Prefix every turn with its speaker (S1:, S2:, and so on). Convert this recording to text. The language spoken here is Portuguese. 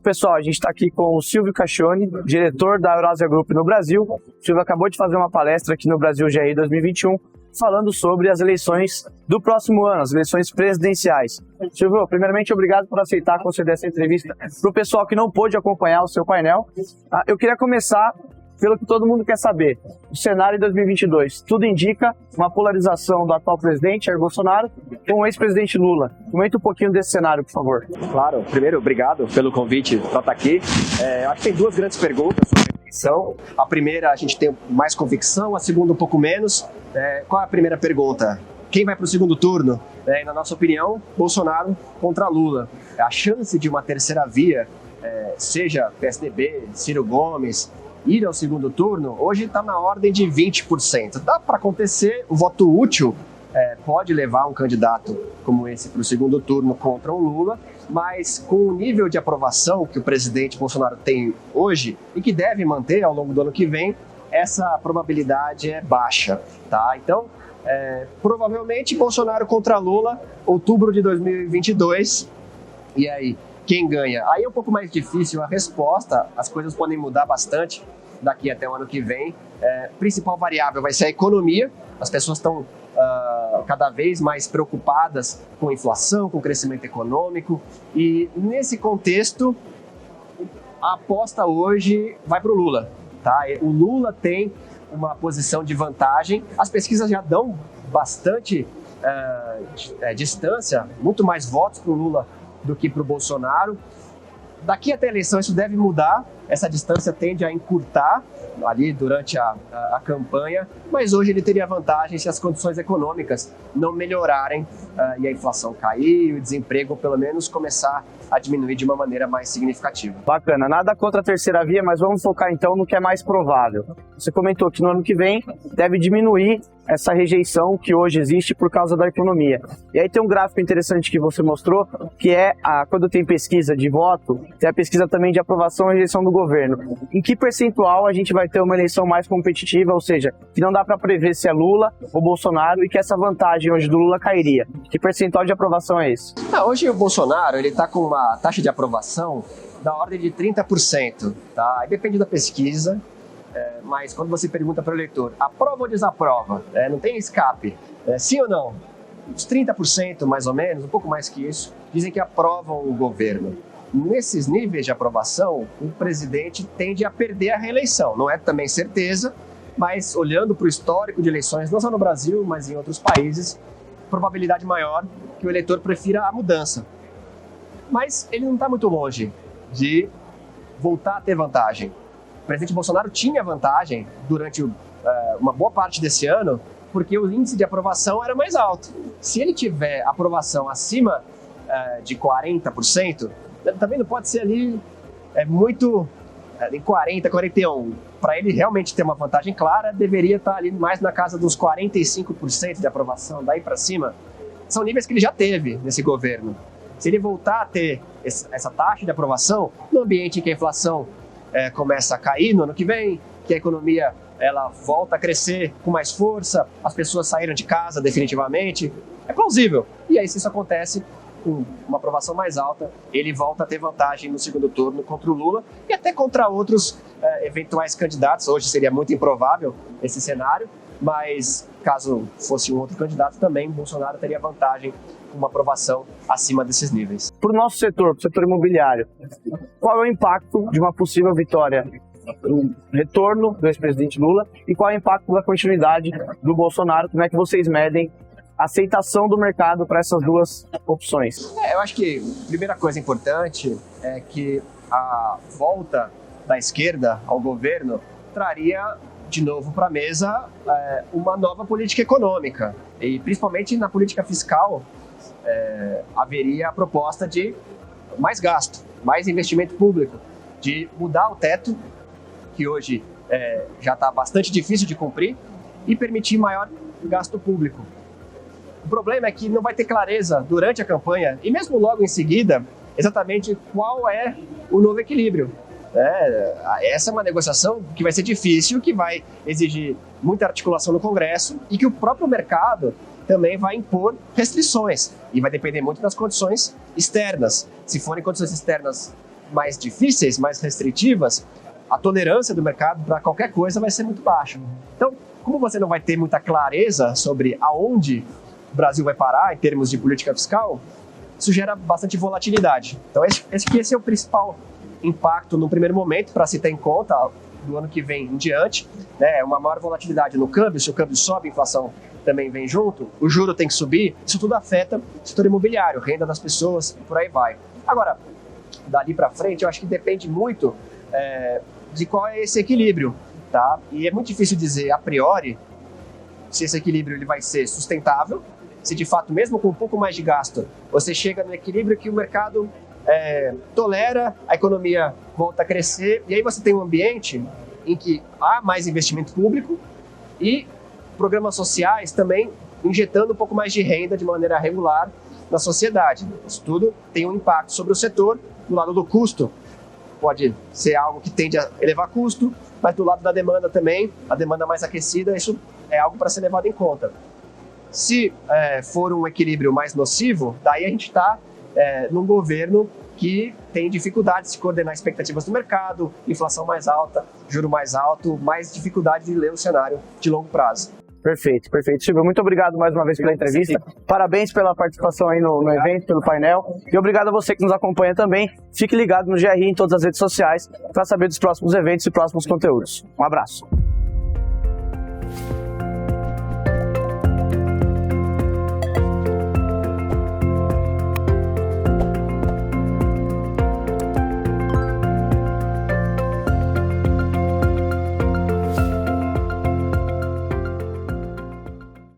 S1: pessoal, a gente está aqui com o Silvio Cacchione, diretor da Eurasia Group no Brasil. O Silvio acabou de fazer uma palestra aqui no Brasil GRI 2021, falando sobre as eleições do próximo ano, as eleições presidenciais. Silvio, primeiramente, obrigado por aceitar conceder essa entrevista. Para o pessoal que não pôde acompanhar o seu painel, eu queria começar pelo que todo mundo quer saber. O cenário em 2022, tudo indica uma polarização do atual presidente, Jair Bolsonaro, com o ex-presidente Lula. Comenta um pouquinho desse cenário, por favor.
S2: Claro. Primeiro, obrigado pelo convite para estar aqui. Acho que tem duas grandes perguntas sobre a eleição. A primeira, a gente tem mais convicção, a segunda, um pouco menos. Qual é a primeira pergunta? Quem vai para o segundo turno? Na nossa opinião, Bolsonaro contra Lula. A chance de uma terceira via, seja PSDB, Ciro Gomes, ir ao segundo turno, hoje está na ordem de 20%. Dá para acontecer, o voto útil pode levar um candidato como esse para o segundo turno contra o Lula, mas com o nível de aprovação que o presidente Bolsonaro tem hoje e que deve manter ao longo do ano que vem, essa probabilidade é baixa, tá? Então, provavelmente Bolsonaro contra Lula, outubro de 2022, e aí, quem ganha? Aí é um pouco mais difícil a resposta, as coisas podem mudar bastante daqui até o ano que vem. Principal variável vai ser a economia, as pessoas estão cada vez mais preocupadas com a inflação, com o crescimento econômico, e nesse contexto, a aposta hoje vai para o Lula. Tá? O Lula tem uma posição de vantagem, as pesquisas já dão bastante distância, muito mais votos para o Lula do que para o Bolsonaro. Daqui até a eleição isso deve mudar, essa distância tende a encurtar ali durante a campanha, mas hoje ele teria vantagem se as condições econômicas não melhorarem e a inflação cair e o desemprego pelo menos começar a diminuir de uma maneira mais significativa.
S1: Bacana, nada contra a terceira via, mas vamos focar então no que é mais provável. Você comentou que no ano que vem deve diminuir essa rejeição que hoje existe por causa da economia. E aí tem um gráfico interessante que você mostrou, que é quando tem pesquisa de voto, tem a pesquisa também de aprovação e rejeição do governo. Em que percentual a gente vai ter uma eleição mais competitiva, ou seja, que não dá para prever se é Lula ou Bolsonaro e que essa vantagem hoje do Lula cairia? Que percentual de aprovação é esse?
S2: Hoje o Bolsonaro ele está com uma taxa de aprovação da ordem de 30%. Tá? Aí depende da pesquisa. Mas quando você pergunta para o eleitor, aprova ou desaprova? Não tem escape. Sim ou não? Uns 30% mais ou menos, um pouco mais que isso, dizem que aprovam o governo. Nesses níveis de aprovação, o presidente tende a perder a reeleição. Não é também certeza, mas olhando para o histórico de eleições, não só no Brasil, mas em outros países, probabilidade maior que o eleitor prefira a mudança. Mas ele não está muito longe de voltar a ter vantagem. O presidente Bolsonaro tinha vantagem durante uma boa parte desse ano, porque o índice de aprovação era mais alto. Se ele tiver aprovação acima de 40%, também não pode ser ali muito em 40, 41. Para ele realmente ter uma vantagem clara, deveria estar ali mais na casa dos 45% de aprovação, daí para cima. São níveis que ele já teve nesse governo. Se ele voltar a ter essa taxa de aprovação, no ambiente em que a inflação começa a cair no ano que vem, que a economia ela volta a crescer com mais força, as pessoas saíram de casa definitivamente, é plausível. E aí, se isso acontece, com uma aprovação mais alta, ele volta a ter vantagem no segundo turno contra o Lula e até contra outros eventuais candidatos. Hoje seria muito improvável esse cenário, mas caso fosse um outro candidato também, Bolsonaro teria vantagem com uma aprovação acima desses níveis.
S1: Para o nosso setor, para o setor imobiliário, qual é o impacto de uma possível vitória no retorno do ex-presidente Lula e qual é o impacto da continuidade do Bolsonaro? Como é que vocês medem a aceitação do mercado para essas duas opções?
S2: Eu acho que a primeira coisa importante é que a volta da esquerda ao governo traria de novo para a mesa uma nova política econômica e principalmente na política fiscal haveria a proposta de mais gasto, mais investimento público, de mudar o teto, que hoje já está bastante difícil de cumprir, e permitir maior gasto público. O problema é que não vai ter clareza durante a campanha, e mesmo logo em seguida, exatamente qual é o novo equilíbrio. Essa é uma negociação que vai ser difícil, que vai exigir muita articulação no Congresso e que o próprio mercado também vai impor restrições e vai depender muito das condições externas. Se forem condições externas mais difíceis, mais restritivas, a tolerância do mercado para qualquer coisa vai ser muito baixa. Então, como você não vai ter muita clareza sobre aonde o Brasil vai parar em termos de política fiscal, isso gera bastante volatilidade. Então, esse é o principal impacto no primeiro momento para se ter em conta do ano que vem em diante, né? Uma maior volatilidade no câmbio, se o câmbio sobe, a inflação também vem junto, o juro tem que subir, isso tudo afeta o setor imobiliário, renda das pessoas e por aí vai. Agora, dali para frente, eu acho que depende muito de qual é esse equilíbrio, tá? E é muito difícil dizer a priori se esse equilíbrio ele vai ser sustentável, se de fato, mesmo com um pouco mais de gasto, você chega no equilíbrio que o mercado tolera, a economia volta a crescer, e aí você tem um ambiente em que há mais investimento público e programas sociais também injetando um pouco mais de renda de maneira regular na sociedade. Isso tudo tem um impacto sobre o setor. Do lado do custo, pode ser algo que tende a elevar custo, mas do lado da demanda também, a demanda mais aquecida, isso é algo para ser levado em conta. Se for um equilíbrio mais nocivo, daí a gente está num governo que tem dificuldade de se coordenar expectativas do mercado, inflação mais alta, juro mais alto, mais dificuldade de ler o cenário de longo prazo.
S1: Perfeito, perfeito. Silvio, muito obrigado mais uma vez pela entrevista. Parabéns pela participação aí no evento, pelo painel. E obrigado a você que nos acompanha também. Fique ligado no GRI em todas as redes sociais para saber dos próximos eventos e próximos conteúdos. Um abraço.